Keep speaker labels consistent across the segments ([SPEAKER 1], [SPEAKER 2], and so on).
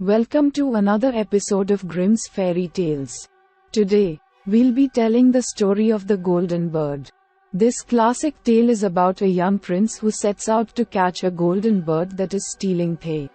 [SPEAKER 1] Welcome to another episode of Grimm's Fairy Tales. Today, we'll be telling the story of the Golden Bird. This classic tale is about a young prince who sets out to catch a golden bird that is stealing the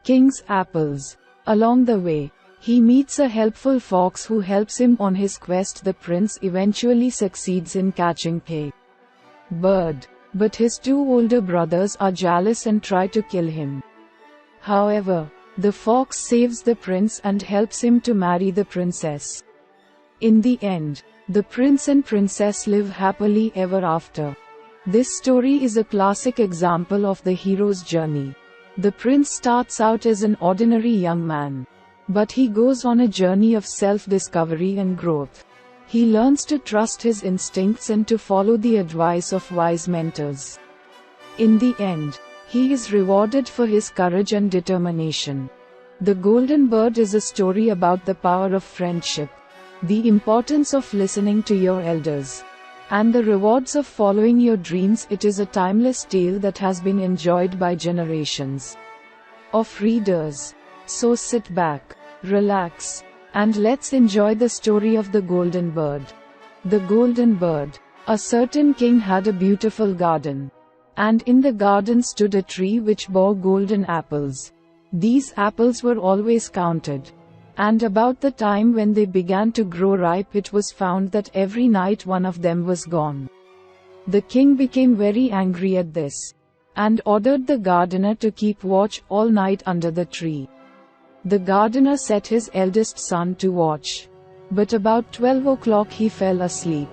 [SPEAKER 1] king's apples. Along the way, he meets a helpful fox who helps him on his quest. The prince eventually succeeds in catching the bird, but his two older brothers are jealous and try to kill him. However, the fox saves the prince and helps him to marry the princess. In the end, the prince and princess live happily ever after. This story is a classic example of the hero's journey. The prince starts out as an ordinary young man, but he goes on a journey of self-discovery and growth. He learns to trust his instincts and to follow the advice of wise mentors. In the end, he is rewarded for his courage and determination. The Golden Bird is a story about the power of friendship, the importance of listening to your elders, and the rewards of following your dreams. It is a timeless tale that has been enjoyed by generations of readers. So sit back, relax, and let's enjoy the story of the Golden Bird. The Golden Bird. A certain king had a beautiful garden. And in the garden stood a tree which bore golden apples. These apples were always counted. And about the time when they began to grow ripe, it was found that every night one of them was gone. The king became very angry at this, and ordered the gardener to keep watch all night under the tree. The gardener set his eldest son to watch. But about 12 o'clock he fell asleep.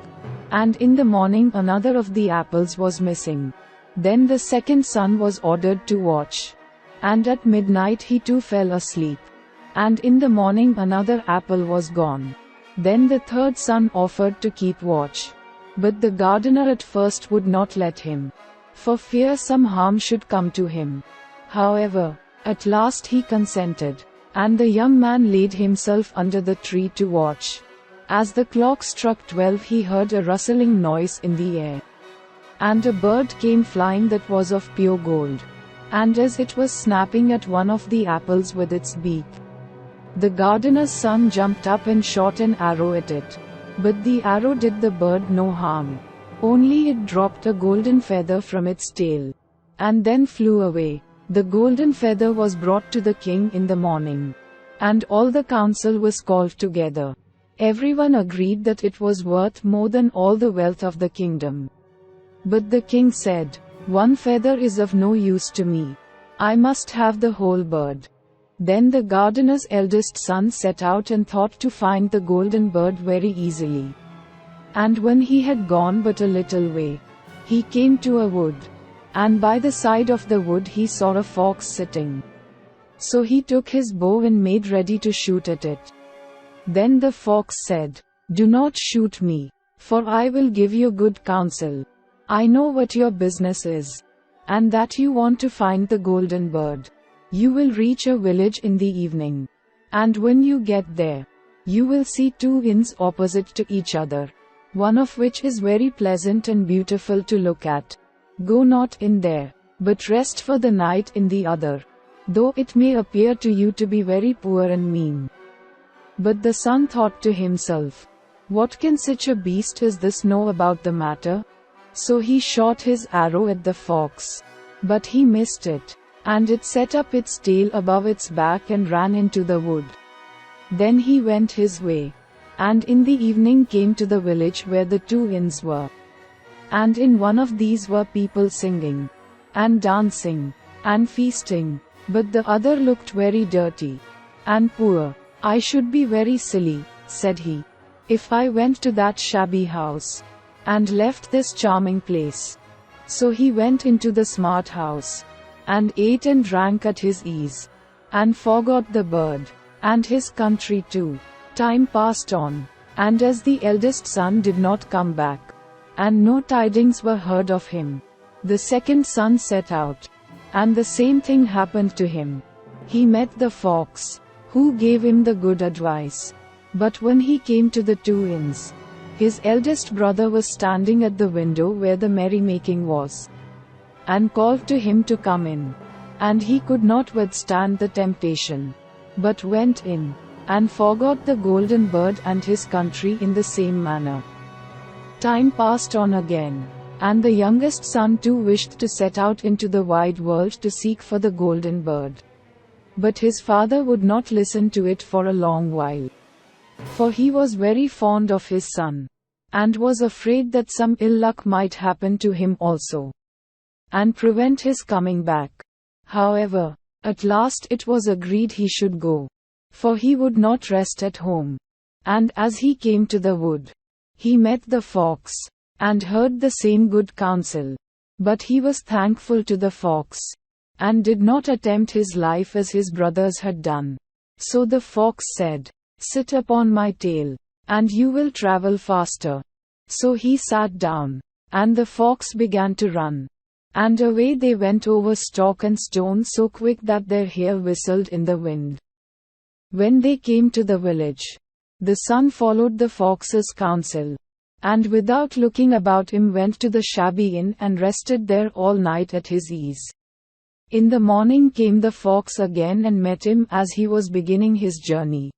[SPEAKER 1] And in the morning another of the apples was missing. Then the second son was ordered to watch. And at midnight he too fell asleep. And in the morning another apple was gone. Then the third son offered to keep watch. But the gardener at first would not let him, for fear some harm should come to him. However, at last he consented, and the young man laid himself under the tree to watch. As the clock struck 12 he heard a rustling noise in the air. And a bird came flying that was of pure gold. And as it was snapping at one of the apples with its beak, the gardener's son jumped up and shot an arrow at it. But the arrow did the bird no harm. Only it dropped a golden feather from its tail, and then flew away. The golden feather was brought to the king in the morning, and all the council was called together. Everyone agreed that it was worth more than all the wealth of the kingdom. But the king said, "One feather is of no use to me. I must have the whole bird." Then the gardener's eldest son set out and thought to find the golden bird very easily. And when he had gone but a little way, he came to a wood. And by the side of the wood he saw a fox sitting. So he took his bow and made ready to shoot at it. Then the fox said, "Do not shoot me, for I will give you good counsel. I know what your business is, and that you want to find the golden bird. You will reach a village in the evening. And when you get there, you will see two inns opposite to each other, one of which is very pleasant and beautiful to look at. Go not in there, but rest for the night in the other, though it may appear to you to be very poor and mean." But the son thought to himself, "What can such a beast as this know about the matter?" So he shot his arrow at the fox. But he missed it, and it set up its tail above its back and ran into the wood. Then he went his way, and in the evening came to the village where the two inns were. And in one of these were people singing, and dancing, and feasting, but the other looked very dirty and poor. "I should be very silly," said he, "if I went to that shabby house and left this charming place." So he went into the smart house, and ate and drank at his ease, and forgot the bird, and his country too. Time passed on, and as the eldest son did not come back, and no tidings were heard of him, the second son set out, and the same thing happened to him. He met the fox, who gave him the good advice. But when he came to the two inns, his eldest brother was standing at the window where the merrymaking was, and called to him to come in. And he could not withstand the temptation, but went in, and forgot the golden bird and his country in the same manner. Time passed on again, and the youngest son too wished to set out into the wide world to seek for the golden bird. But his father would not listen to it for a long while. For he was very fond of his son, and was afraid that some ill luck might happen to him also, and prevent his coming back. However, at last it was agreed he should go, for he would not rest at home. And as he came to the wood, he met the fox, and heard the same good counsel. But he was thankful to the fox, and did not attempt his life as his brothers had done. So the fox said, "Sit upon my tail, and you will travel faster." So he sat down, and the fox began to run. And away they went over stock and stone so quick that their hair whistled in the wind. When they came to the village, the son followed the fox's counsel, and without looking about him went to the shabby inn and rested there all night at his ease. In the morning came the fox again and met him as he was beginning his journey,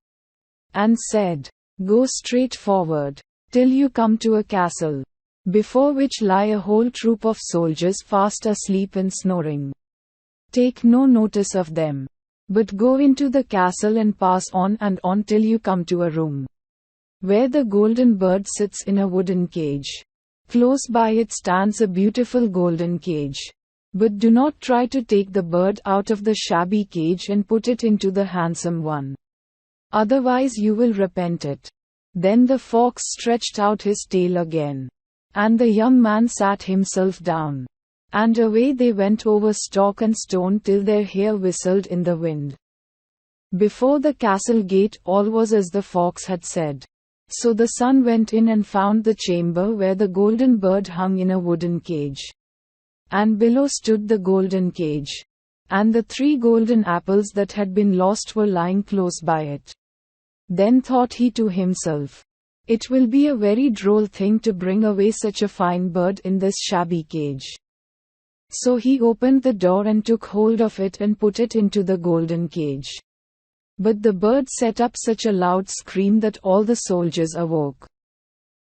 [SPEAKER 1] and said, "Go straight forward, till you come to a castle, before which lie a whole troop of soldiers fast asleep and snoring. Take no notice of them, but go into the castle and pass on and on till you come to a room, where the golden bird sits in a wooden cage. Close by it stands a beautiful golden cage. But do not try to take the bird out of the shabby cage and put it into the handsome one. Otherwise you will repent it." Then the fox stretched out his tail again, and the young man sat himself down, and away they went over stock and stone till their hair whistled in the wind. Before the castle gate all was as the fox had said. So the son went in and found the chamber where the golden bird hung in a wooden cage, and below stood the golden cage, and the 3 golden apples that had been lost were lying close by it. Then thought he to himself, "It will be a very droll thing to bring away such a fine bird in this shabby cage." So he opened the door and took hold of it and put it into the golden cage. But the bird set up such a loud scream that all the soldiers awoke,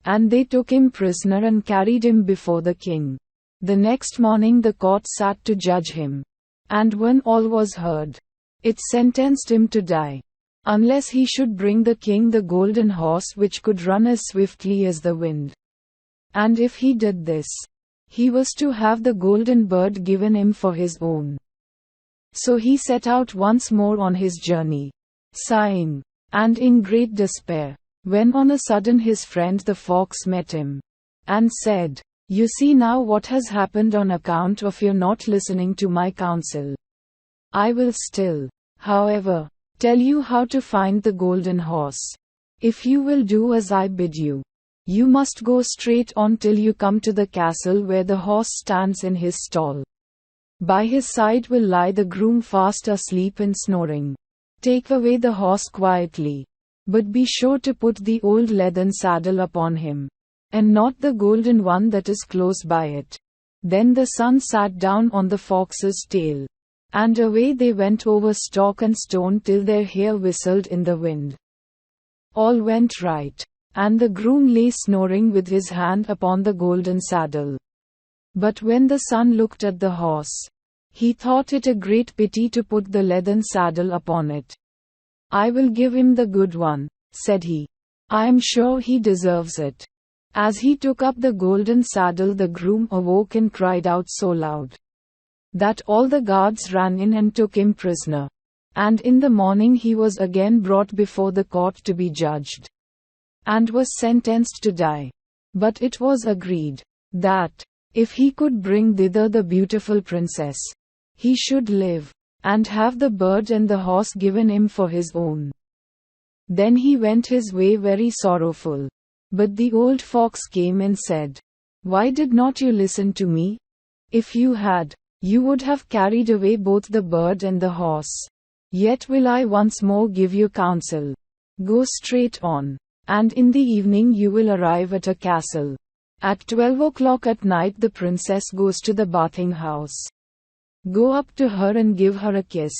[SPEAKER 1] and they took him prisoner and carried him before the king. The next morning the court sat to judge him, and when all was heard, it sentenced him to die, unless he should bring the king the golden horse which could run as swiftly as the wind. And if he did this, he was to have the golden bird given him for his own. So he set out once more on his journey, sighing, and in great despair, when on a sudden his friend the fox met him, and said, "You see now what has happened on account of your not listening to my counsel. I will still, however, tell you how to find the golden horse. If you will do as I bid you, you must go straight on till you come to the castle where the horse stands in his stall. By his side will lie the groom fast asleep and snoring. Take away the horse quietly, but be sure to put the old leathern saddle upon him, and not the golden one that is close by it." Then the son sat down on the fox's tail, and away they went over stock and stone till their hair whistled in the wind. All went right, and the groom lay snoring with his hand upon the golden saddle. But when the son looked at the horse, he thought it a great pity to put the leathern saddle upon it. "I will give him the good one," said he. "I am sure he deserves it." As he took up the golden saddle, the groom awoke and cried out so loud that all the guards ran in and took him prisoner. And in the morning he was again brought before the court to be judged, and was sentenced to die. But it was agreed that, if he could bring thither the beautiful princess, he should live, and have the bird and the horse given him for his own. Then he went his way very sorrowful. But the old fox came and said, "Why did not you listen to me? If you had, you would have carried away both the bird and the horse. Yet will I once more give you counsel. Go straight on, and in the evening you will arrive at a castle. At 12 o'clock at night the princess goes to the bathing house. Go up to her and give her a kiss,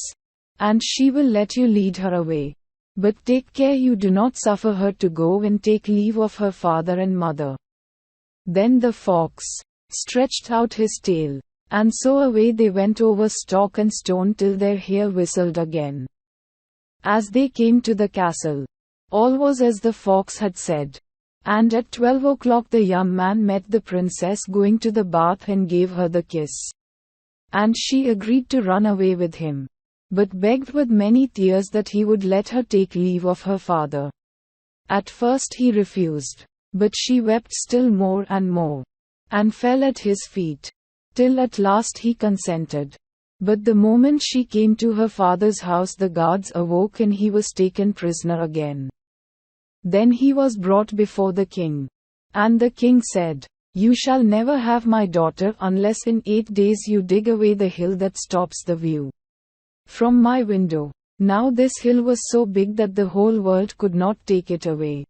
[SPEAKER 1] and she will let you lead her away. But take care you do not suffer her to go and take leave of her father and mother." Then the fox stretched out his tail, and so away they went over stock and stone till their hair whistled again. As they came to the castle, all was as the fox had said. And at 12 o'clock the young man met the princess going to the bath and gave her the kiss. And she agreed to run away with him, but begged with many tears that he would let her take leave of her father. At first he refused, but she wept still more and more, and fell at his feet, till at last he consented. But the moment she came to her father's house the guards awoke and he was taken prisoner again. Then he was brought before the king. And the king said, "You shall never have my daughter unless in 8 days you dig away the hill that stops the view from my window." Now this hill was so big that the whole world could not take it away.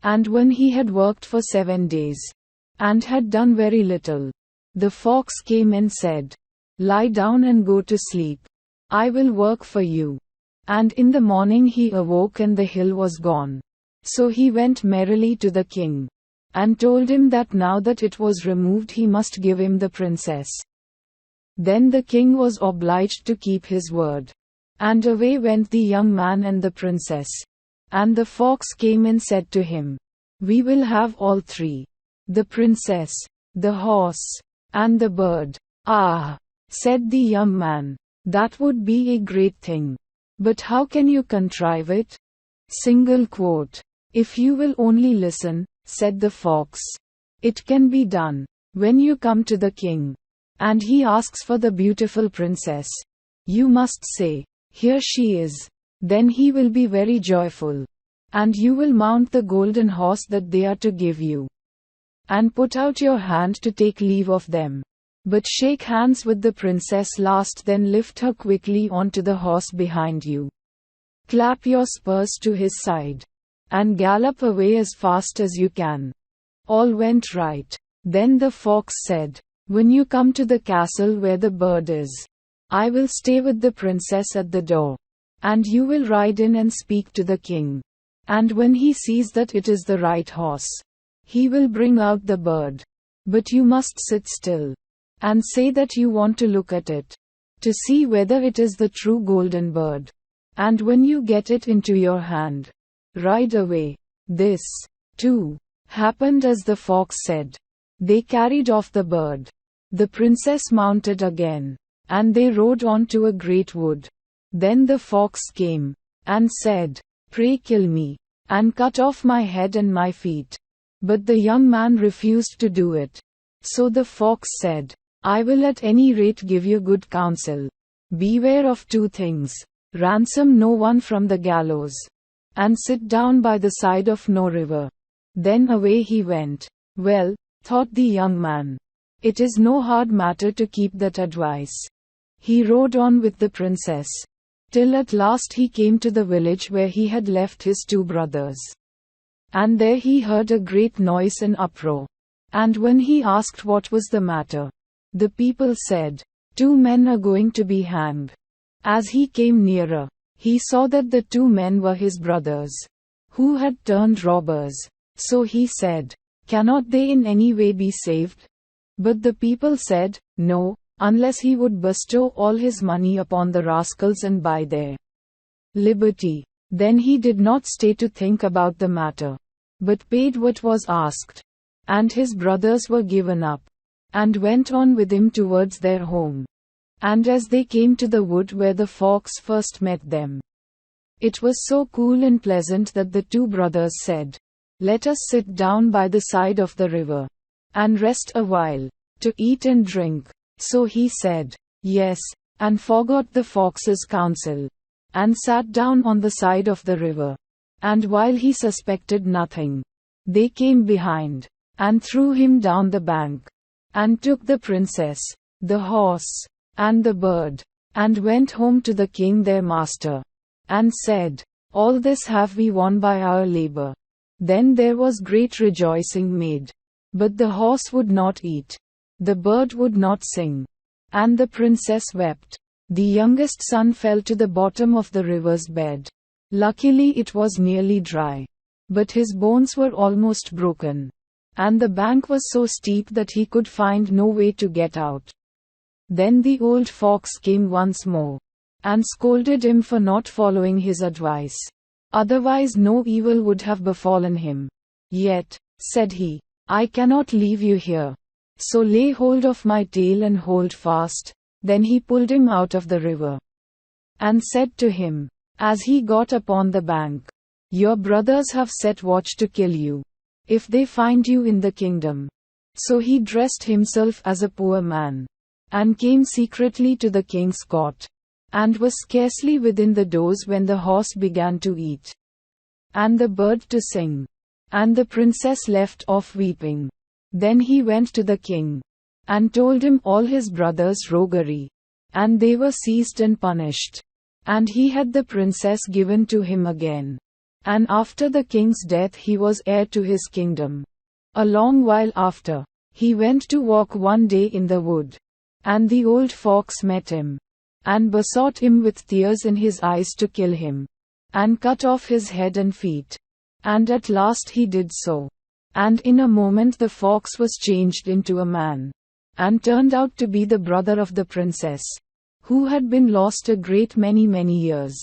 [SPEAKER 1] And when he had worked for 7 days, and had done very little, the fox came and said, "Lie down and go to sleep. I will work for you." And in the morning he awoke and the hill was gone. So he went merrily to the king, and told him that now that it was removed he must give him the princess. Then the king was obliged to keep his word. And away went the young man and the princess. And the fox came and said to him, "We will have all three: the princess, the horse, and the bird." "Ah," said the young man, "that would be a great thing. But how can you contrive it?" Single quote. "If you will only listen," said the fox, "it can be done. When you come to the king, and he asks for the beautiful princess, you must say, 'Here she is.' Then he will be very joyful. And you will mount the golden horse that they are to give you, and put out your hand to take leave of them. But shake hands with the princess last, then lift her quickly onto the horse behind you. Clap your spurs to his side, and gallop away as fast as you can." All went right. Then the fox said, "When you come to the castle where the bird is, I will stay with the princess at the door, and you will ride in and speak to the king. And when he sees that it is the right horse, he will bring out the bird. But you must sit still, and say that you want to look at it, to see whether it is the true golden bird. And when you get it into your hand, ride away." This, too, happened as the fox said. They carried off the bird. The princess mounted again, and they rode on to a great wood. Then the fox came, and said, "Pray kill me, and cut off my head and my feet." But the young man refused to do it. So the fox said, "I will at any rate give you good counsel. Beware of 2 things. Ransom no one from the gallows, and sit down by the side of no river." Then away he went. Well, thought the young man, it is no hard matter to keep that advice. He rode on with the princess, till at last he came to the village where he had left his 2 brothers. And there he heard a great noise and uproar. And when he asked what was the matter, the people said, 2 men are going to be hanged. As he came nearer, he saw that the 2 men were his brothers, who had turned robbers. So he said, "Cannot they in any way be saved?" But the people said, "No, unless he would bestow all his money upon the rascals and buy their liberty." Then he did not stay to think about the matter, but paid what was asked. And his brothers were given up, and went on with him towards their home. And as they came to the wood where the fox first met them, it was so cool and pleasant that the 2 brothers said, "Let us sit down by the side of the river, and rest a while, to eat and drink." So he said, "Yes," and forgot the fox's counsel, and sat down on the side of the river. And while he suspected nothing, they came behind, and threw him down the bank, and took the princess, the horse, and the bird, and went home to the king their master, and said, "All this have we won by our labor." Then there was great rejoicing made. But the horse would not eat, the bird would not sing, and the princess wept. The youngest son fell to the bottom of the river's bed. Luckily it was nearly dry. But his bones were almost broken. And the bank was so steep that he could find no way to get out. Then the old fox came once more. And scolded him for not following his advice. Otherwise no evil would have befallen him. Yet, said he, I cannot leave you here. So lay hold of my tail and hold fast. Then he pulled him out of the river. And said to him, as he got upon the bank, your brothers have set watch to kill you, if they find you in the kingdom. So he dressed himself as a poor man, and came secretly to the king's court, and was scarcely within the doors when the horse began to eat, and the bird to sing, and the princess left off weeping. Then he went to the king, and told him all his brothers' roguery, and they were seized and punished. And he had the princess given to him again. And after the king's death he was heir to his kingdom. A long while after, he went to walk one day in the wood. And the old fox met him, and besought him with tears in his eyes to kill him, and cut off his head and feet. And at last he did so. And in a moment the fox was changed into a man, and turned out to be the brother of the princess, who had been lost a great many years.